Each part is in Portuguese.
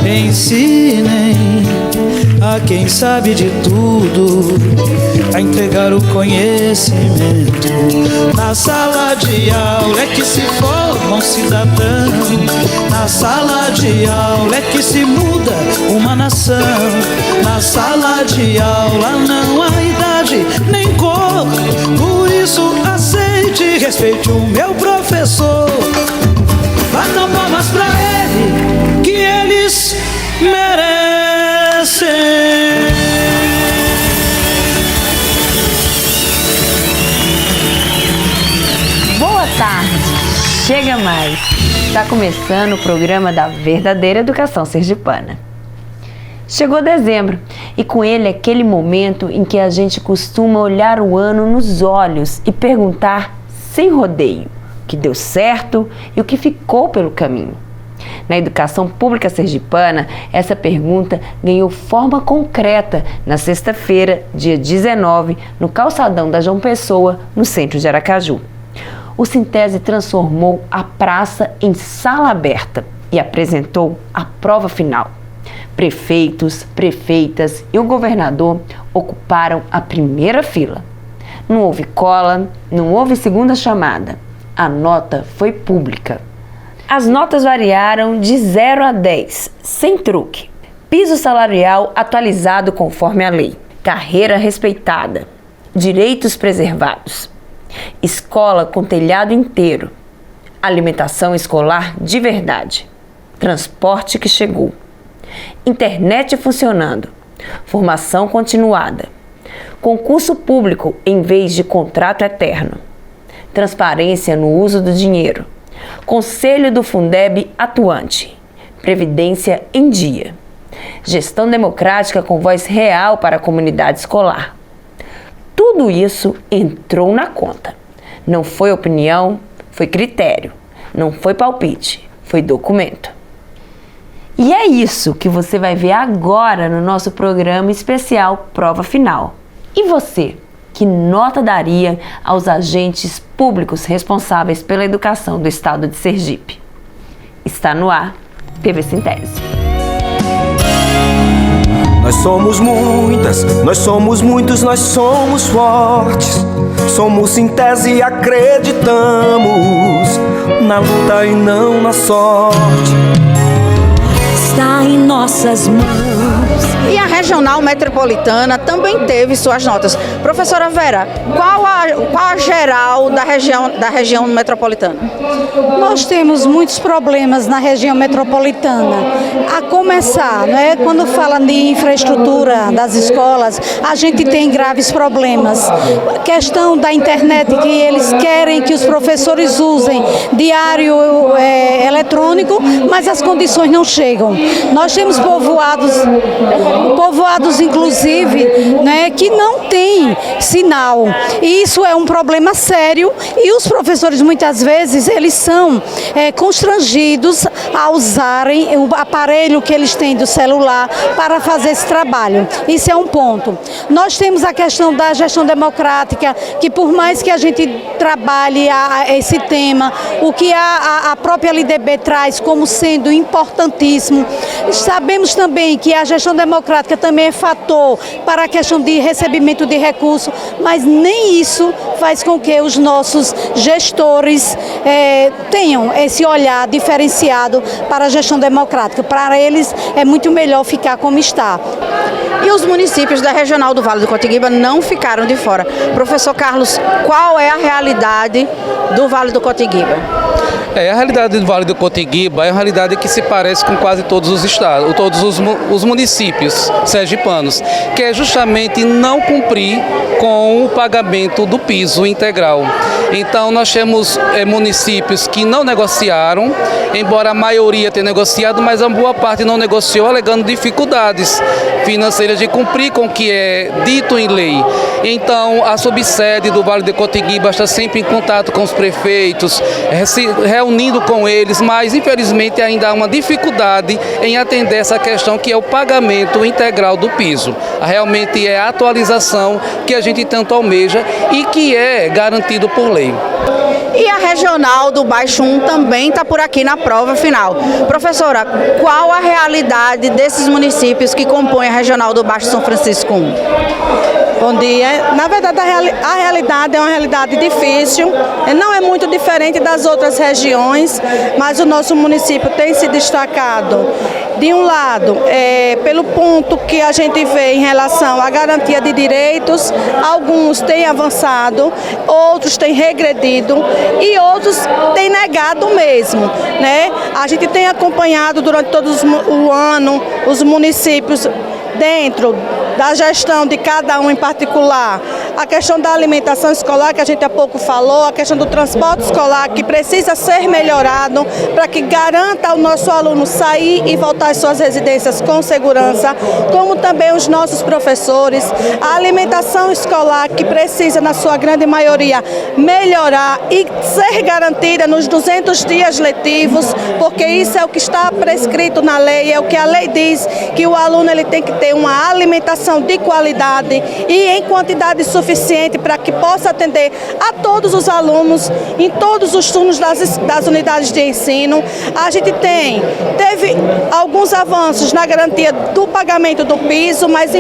Ensinem a quem sabe de tudo a entregar o conhecimento. Na sala de aula é que se forma um cidadão. Na sala de aula é que se muda uma nação. Na sala de aula não há idade nem cor. Por isso aceite e respeite o meu professor. Batam palmas pra ele, que eles merecem. Boa tarde, chega mais. Está começando o programa da verdadeira educação sergipana. Chegou dezembro e com ele aquele momento em que a gente costuma olhar o ano nos olhos e perguntar sem rodeio o que deu certo e o que ficou pelo caminho. Na educação pública sergipana, essa pergunta ganhou forma concreta na sexta-feira, dia 19, no calçadão da João Pessoa, no centro de Aracaju. O Sintese transformou a praça em sala aberta e apresentou a prova final. Prefeitos, prefeitas e o governador ocuparam a primeira fila. Não houve cola, não houve segunda chamada. A nota foi pública. As notas variaram de 0 a 10, sem truque. Piso salarial atualizado conforme a lei. Carreira respeitada. Direitos preservados. Escola com telhado inteiro. Alimentação escolar de verdade. Transporte que chegou. Internet funcionando. Formação continuada. Concurso público em vez de contrato eterno. Transparência no uso do dinheiro. Conselho do Fundeb atuante. Previdência em dia. Gestão democrática com voz real para a comunidade escolar. Tudo isso entrou na conta. Não foi opinião, foi critério. Não foi palpite, foi documento. E é isso que você vai ver agora no nosso programa especial Prova Final. E você? Que nota daria aos agentes públicos responsáveis pela educação do estado de Sergipe? Está no ar, TV Sintese. Nós somos muitas, nós somos muitos, nós somos fortes. Somos Sintese e acreditamos na luta e não na sorte. Está em nossas mãos. E a regional metropolitana também teve suas notas. Professora Vera, qual a geral da região metropolitana? Nós temos muitos problemas na região metropolitana. A começar, né, quando fala de infraestrutura das escolas, a gente tem graves problemas. A questão da internet, que eles querem que os professores usem diário eletrônico, mas as condições não chegam. Nós temos povoados inclusive, né, que não tem sinal. E isso é um problema sério e os professores muitas vezes eles são constrangidos a usarem o aparelho que eles têm do celular para fazer esse trabalho. Isso é um ponto. Nós temos a questão da gestão democrática, que por mais que a gente trabalhe esse tema, o que a própria LDB traz como sendo importantíssimo, sabemos também que a gestão democrática também é fator para a questão de recebimento de recursos, mas nem isso faz com que os nossos gestores tenham esse olhar diferenciado para a gestão democrática. Para eles é muito melhor ficar como está. E os municípios da Regional do Vale do Cotigüiba não ficaram de fora. Professor Carlos, qual é a realidade do Vale do Cotigüiba? A realidade do Vale do Cotigüiba é uma realidade que se parece com quase todos os estados, todos os municípios sergipanos, que é justamente não cumprir com o pagamento do piso integral. Então nós temos municípios que não negociaram, embora a maioria tenha negociado, mas a boa parte não negociou, alegando dificuldades financeiras de cumprir com o que é dito em lei. Então a subsede do Vale do Cotigüiba está sempre em contato com os prefeitos, se reunindo com eles, mas infelizmente ainda há uma dificuldade em atender essa questão que é o pagamento integral do piso. Realmente é a atualização que a gente tanto almeja e que é garantido por lei. e a regional do Baixo 1 também está por aqui na prova final. Professora, qual a realidade desses municípios que compõem a regional do Baixo São Francisco 1? Bom dia. Na verdade, a realidade é uma realidade difícil, não é muito diferente das outras regiões, mas o nosso município tem se destacado, de um lado, pelo ponto que a gente vê em relação à garantia de direitos, alguns têm avançado, outros têm regredido e outros têm negado mesmo, né? A gente tem acompanhado durante todo o ano os municípios dentro da gestão de cada um em particular, a questão da alimentação escolar, que a gente há pouco falou, a questão do transporte escolar, que precisa ser melhorado para que garanta ao nosso aluno sair e voltar às suas residências com segurança, como também os nossos professores, a alimentação escolar, que precisa, na sua grande maioria, melhorar e ser garantida nos 200 dias letivos, porque isso é o que está prescrito na lei, é o que a lei diz, que o aluno ele tem que ter uma alimentação de qualidade e em quantidade suficiente para que possa atender a todos os alunos em todos os turnos das unidades de ensino. A gente teve alguns avanços na garantia do pagamento do piso, mas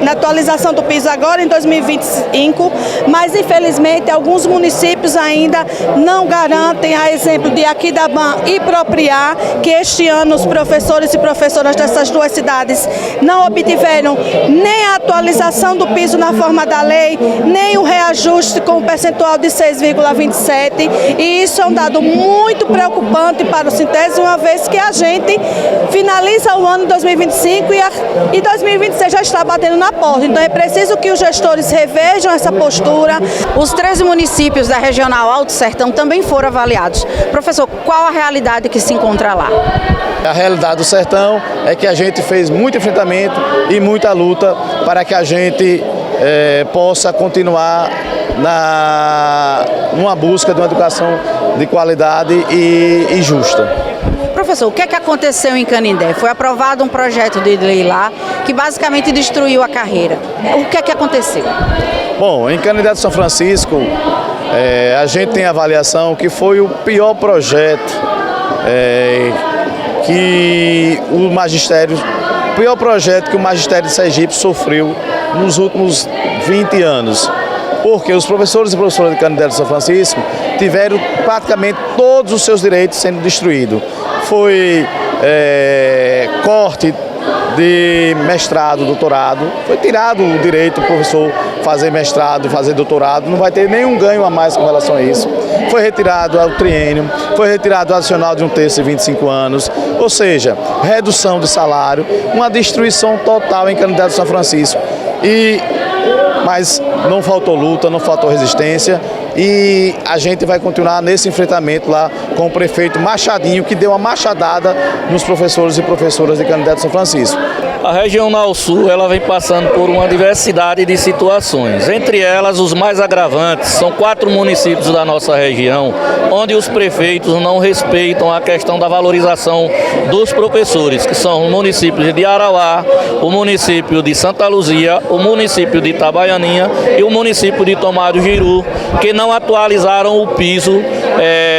na atualização do piso agora em 2025, mas infelizmente alguns municípios ainda não garantem, a exemplo de Aquidauana e Propriá, que este ano os professores e professoras dessas duas cidades não obtiveram nem a atualização do piso na forma da lei, nem o reajuste com o percentual de 6,27, e isso é um dado muito preocupante para o Sintese, uma vez que a gente finaliza o ano 2025 e 2026 já está batendo na porta. Então é preciso que os gestores revejam essa postura. Os 13 municípios da Regional Alto Sertão também foram avaliados. Professor, qual a realidade que se encontra lá? A realidade do sertão é que a gente fez muito enfrentamento e muita luta para que a gente possa continuar numa busca de uma educação de qualidade e justa. Professor, o que é que aconteceu em Canindé? Foi aprovado um projeto de lei lá que basicamente destruiu a carreira. O que é que aconteceu? Bom, em Canindé do São Francisco, a gente tem a avaliação que foi o pior projeto que o pior projeto que o magistério de Sergipe sofreu nos últimos 20 anos. Porque os professores e professoras de Canindé do São Francisco tiveram praticamente todos os seus direitos sendo destruídos. Foi corte de mestrado, doutorado, foi tirado o direito do professor fazer mestrado, fazer doutorado, não vai ter nenhum ganho a mais com relação a isso. Foi retirado o triênio, foi retirado o adicional de 1/3 de 25 anos, ou seja, redução de salário, uma destruição total em Canindé do São Francisco. Mas não faltou luta, não faltou resistência e a gente vai continuar nesse enfrentamento lá com o prefeito Machadinho, que deu uma machadada nos professores e professoras de Canindé do São Francisco. A Regional Sul ela vem passando por uma diversidade de situações. Entre elas, os mais agravantes são 4 municípios da nossa região, onde os prefeitos não respeitam a questão da valorização dos professores, que são os municípios de Arauá, o município de Santa Luzia, o município de Itabaianinha e o município de Tomar do Giru, que não atualizaram o piso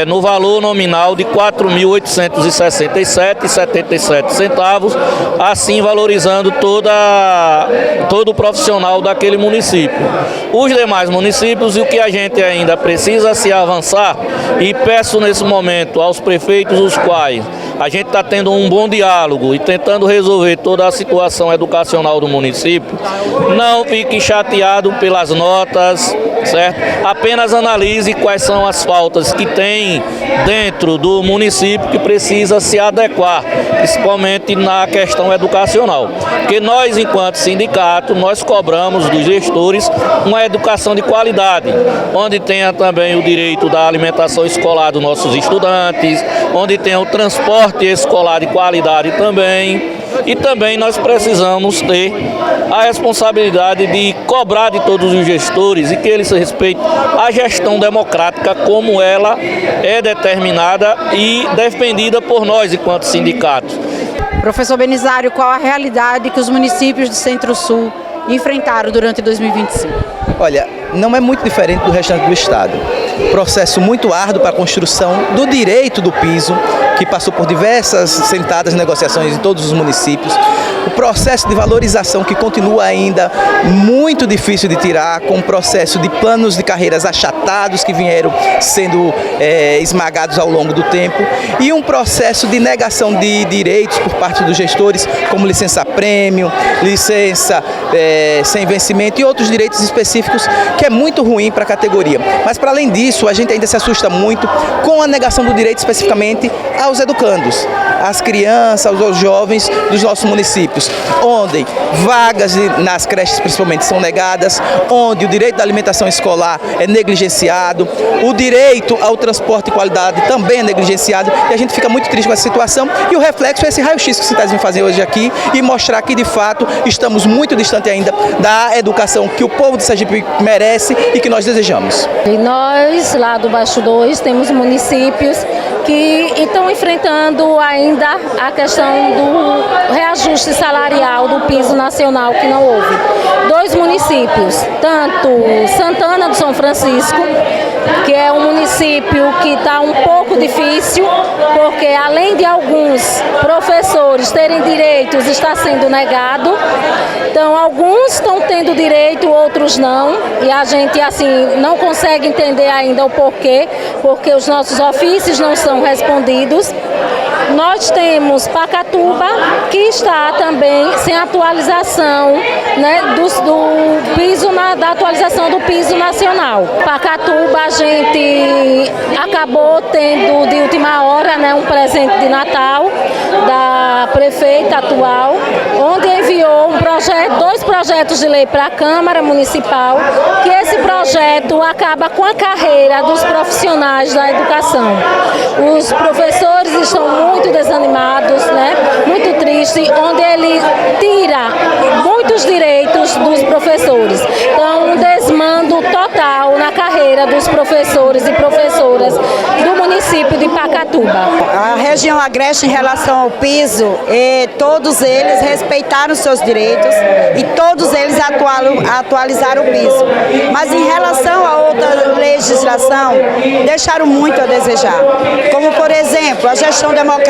no valor nominal de R$ 4.867,77, assim valorizando todo o profissional daquele município. Os demais municípios, e o que a gente ainda precisa se avançar, e peço nesse momento aos prefeitos, os quais a gente está tendo um bom diálogo e tentando resolver toda a situação educacional do município, não fique chateado pelas notas, certo? Apenas analise quais são as faltas que tem dentro do município que precisa se adequar, principalmente na questão educacional. Porque nós, enquanto sindicato, nós cobramos dos gestores uma educação de qualidade, onde tenha também o direito da alimentação escolar dos nossos estudantes, onde tenha o transporte escolar de qualidade também. E também nós precisamos ter a responsabilidade de cobrar de todos os gestores e que eles respeitem a gestão democrática como ela é determinada e defendida por nós enquanto sindicato. Professor Benizário, qual a realidade que os municípios do Centro-Sul enfrentaram durante 2025? Olha, não é muito diferente do restante do estado. Processo muito árduo para a construção do direito do piso, que passou por diversas sentadas negociações em todos os municípios. O processo de valorização que continua ainda muito difícil de tirar, com o processo de planos de carreiras achatados que vieram sendo esmagados ao longo do tempo, e um processo de negação de direitos por parte dos gestores, como licença-prêmio, licença sem vencimento e outros direitos específicos, que é muito ruim para a categoria. Mas, para além disso, a gente ainda se assusta muito com a negação do direito especificamente aos educandos, às crianças, aos jovens dos nossos municípios, onde vagas nas creches principalmente são negadas, onde o direito da alimentação escolar é negligenciado, o direito ao transporte de qualidade também é negligenciado, e a gente fica muito triste com essa situação, e o reflexo é esse raio-x que você está fazer hoje aqui e mostrar que, de fato, estamos muito distante ainda da educação que o povo de Sergipe merece e que nós desejamos. E nós, lá do Baixo 2, temos municípios que estão enfrentando ainda a questão do reajuste salarial do piso nacional, que não houve. 2 municípios, tanto Santana do São Francisco, que é um município que está um pouco difícil, porque além de alguns professores terem direitos, está sendo negado. Então, alguns estão tendo direito, outros não, e a gente assim não consegue entender ainda o porquê, porque os nossos ofícios não são respondidos. Nós temos Pacatuba, que está também sem atualização, né, do piso, da atualização do piso nacional. Pacatuba, a gente acabou tendo de última hora, né, um presente de Natal da prefeita atual, onde enviou 2 projetos de lei para a Câmara Municipal, que esse projeto acaba com a carreira dos profissionais da educação. Os professores estão muito desanimados, né? Muito tristes, onde ele tira muitos direitos dos professores. Então, um desmando total na carreira dos professores e professoras do município de Pacatuba. A região agreste em relação ao piso, todos eles respeitaram seus direitos e todos eles atualizaram o piso. Mas em relação a outra legislação, deixaram muito a desejar. Como, por exemplo, a gestão democrática.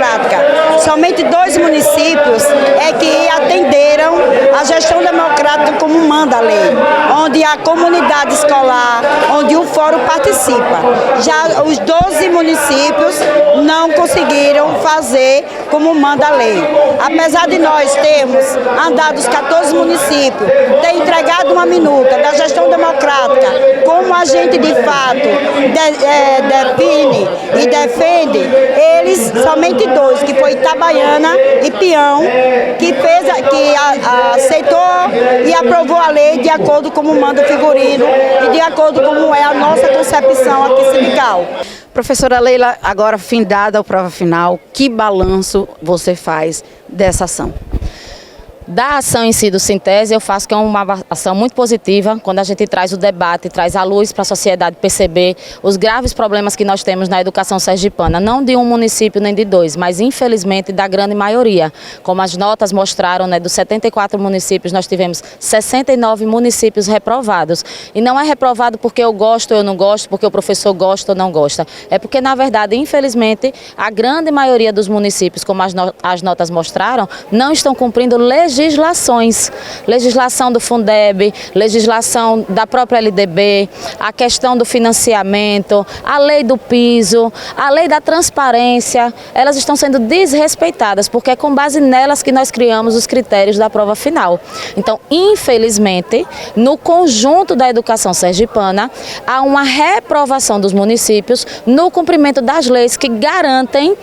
Somente 2 municípios é que atenderam a gestão democrática como manda a lei, onde a comunidade escolar, onde o fórum participa. Já os 12 municípios não conseguiram fazer como manda a lei. Apesar de nós termos andado os 14 municípios, ter entregado uma minuta da gestão democrática, como a gente de fato define e defende, eles, somente 2, que foi Itabaiana e Pião, que aceitou e aprovou a lei de acordo com o manda o figurino e de acordo com como é a nossa concepção aqui sindical. Professora Leila, agora findada a prova final, que balanço você faz dessa ação? Da ação em si do Sintese, eu faço que é uma ação muito positiva, quando a gente traz o debate, traz a luz para a sociedade perceber os graves problemas que nós temos na educação sergipana, não de um município nem de 2, mas infelizmente da grande maioria. Como as notas mostraram, né, dos 74 municípios, nós tivemos 69 municípios reprovados. E não é reprovado porque eu gosto ou eu não gosto, porque o professor gosta ou não gosta. É porque, na verdade, infelizmente, a grande maioria dos municípios, como as notas mostraram, não estão cumprindo legislação do Fundeb, legislação da própria LDB, a questão do financiamento, a lei do piso, a lei da transparência, elas estão sendo desrespeitadas, porque é com base nelas que nós criamos os critérios da prova final. Então, infelizmente, no conjunto da educação sergipana, há uma reprovação dos municípios no cumprimento das leis que garantem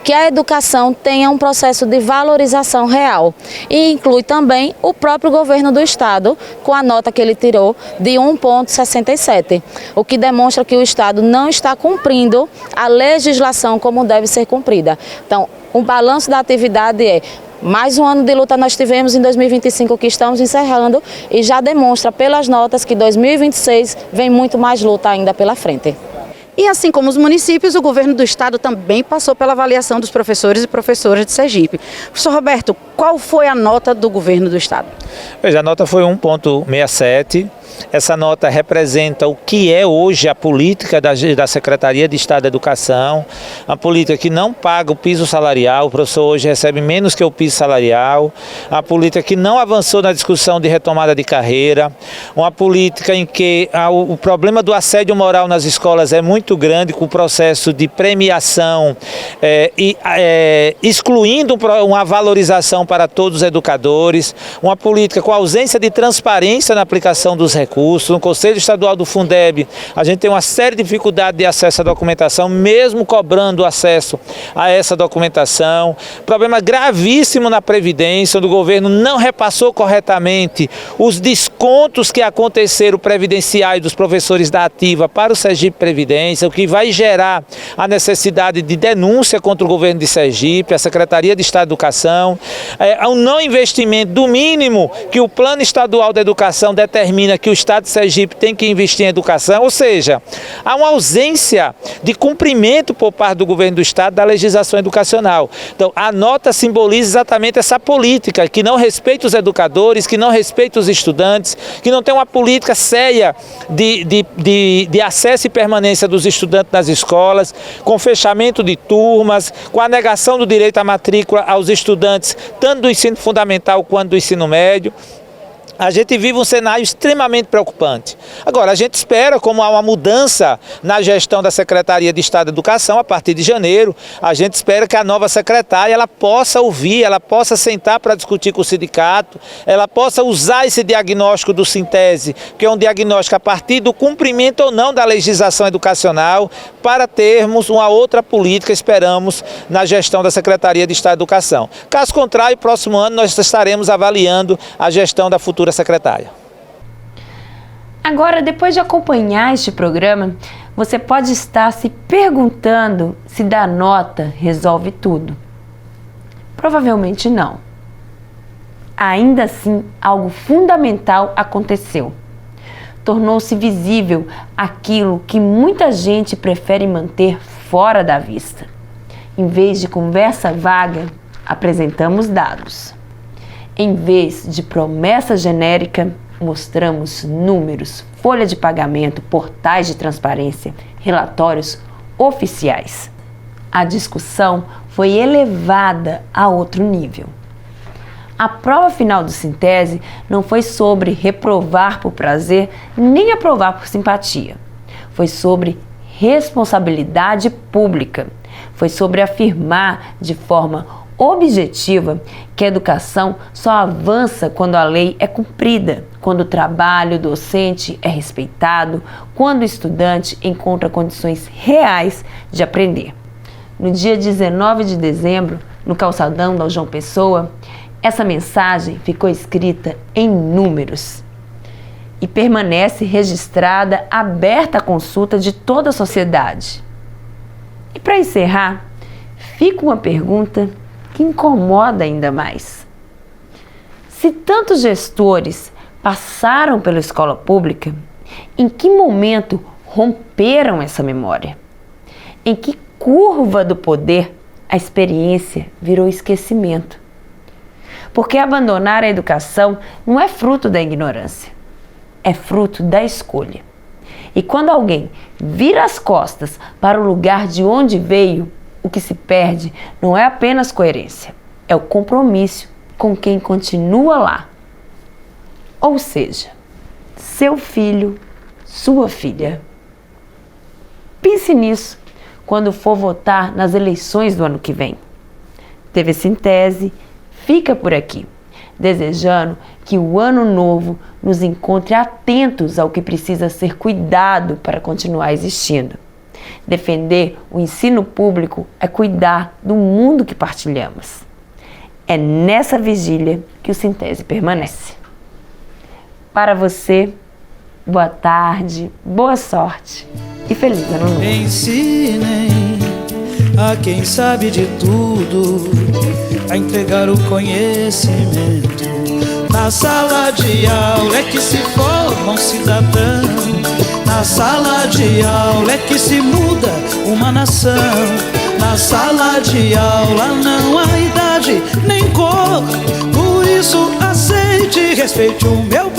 que a educação tenha um processo de valorização real. E inclui também o próprio governo do estado, com a nota que ele tirou de 1,67, o que demonstra que o estado não está cumprindo a legislação como deve ser cumprida. Então, o balanço da atividade é: mais um ano de luta nós tivemos em 2025 que estamos encerrando e já demonstra pelas notas que 2026 vem muito mais luta ainda pela frente. E assim como os municípios, o governo do estado também passou pela avaliação dos professores e professoras de Sergipe. Professor Roberto, qual foi a nota do governo do estado? Pois a nota foi 1,67. Essa nota representa o que é hoje a política da Secretaria de Estado da Educação, a política que não paga o piso salarial, o professor hoje recebe menos que o piso salarial, a política que não avançou na discussão de retomada de carreira, uma política em que o problema do assédio moral nas escolas é muito grande, com o processo de premiação excluindo uma valorização para todos os educadores, uma política com ausência de transparência na aplicação dos recursos. No Conselho Estadual do Fundeb, a gente tem uma série de dificuldades de acesso à documentação, mesmo cobrando acesso a essa documentação. Problema gravíssimo na Previdência, onde o governo não repassou corretamente os descontos que aconteceram previdenciais dos professores da Ativa para o Sergipe Previdência, o que vai gerar a necessidade de denúncia contra o governo de Sergipe, a Secretaria de Estado da Educação, um não investimento do mínimo que o Plano Estadual da Educação determina que o Estado de Sergipe tem que investir em educação, ou seja, há uma ausência de cumprimento por parte do governo do Estado da legislação educacional. Então, a nota simboliza exatamente essa política que não respeita os educadores, que não respeita os estudantes, que não tem uma política séria de acesso e permanência dos estudantes nas escolas, com fechamento de turmas, com a negação do direito à matrícula aos estudantes, tanto do ensino fundamental quanto do ensino médio. A gente vive um cenário extremamente preocupante. Agora, a gente espera, como há uma mudança na gestão da Secretaria de Estado da Educação, a partir de janeiro, a gente espera que a nova secretária ela possa ouvir, ela possa sentar para discutir com o sindicato, ela possa usar esse diagnóstico do Sintese, que é um diagnóstico a partir do cumprimento ou não da legislação educacional, para termos uma outra política, esperamos, na gestão da Secretaria de Estado da Educação. Caso contrário, próximo ano nós estaremos avaliando a gestão da futura secretária. Agora, depois de acompanhar este programa, você pode estar se perguntando se dar nota resolve tudo. Provavelmente não. Ainda assim, algo fundamental aconteceu. Tornou-se visível aquilo que muita gente prefere manter fora da vista. Em vez de conversa vaga, apresentamos dados. Em vez de promessa genérica, mostramos números, folha de pagamento, portais de transparência, relatórios oficiais. A discussão foi elevada a outro nível. A prova final do Sintese não foi sobre reprovar por prazer nem aprovar por simpatia. Foi sobre responsabilidade pública. Foi sobre afirmar de forma objetiva que a educação só avança quando a lei é cumprida, quando o trabalho docente é respeitado, quando o estudante encontra condições reais de aprender. No dia 19 de dezembro, no calçadão da João Pessoa, essa mensagem ficou escrita em números e permanece registrada, aberta à consulta de toda a sociedade. E para encerrar, fica uma pergunta que incomoda ainda mais. Se tantos gestores passaram pela escola pública, em que momento romperam essa memória? Em que curva do poder a experiência virou esquecimento? Porque abandonar a educação não é fruto da ignorância, é fruto da escolha. E quando alguém vira as costas para o lugar de onde veio, o que se perde não é apenas coerência, é o compromisso com quem continua lá. Ou seja, seu filho, sua filha. Pense nisso quando for votar nas eleições do ano que vem. TV Sintese fica por aqui, desejando que o ano novo nos encontre atentos ao que precisa ser cuidado para continuar existindo. Defender o ensino público é cuidar do mundo que partilhamos. É nessa vigília que o Sintese permanece. Para você, boa tarde, boa sorte e feliz ano novo. Ensinem a quem sabe de tudo a entregar o conhecimento. Na sala de aula é que se forma um cidadão. Na sala de aula é que se muda uma nação. Na sala de aula não há idade nem cor. Por isso aceite e respeite o meu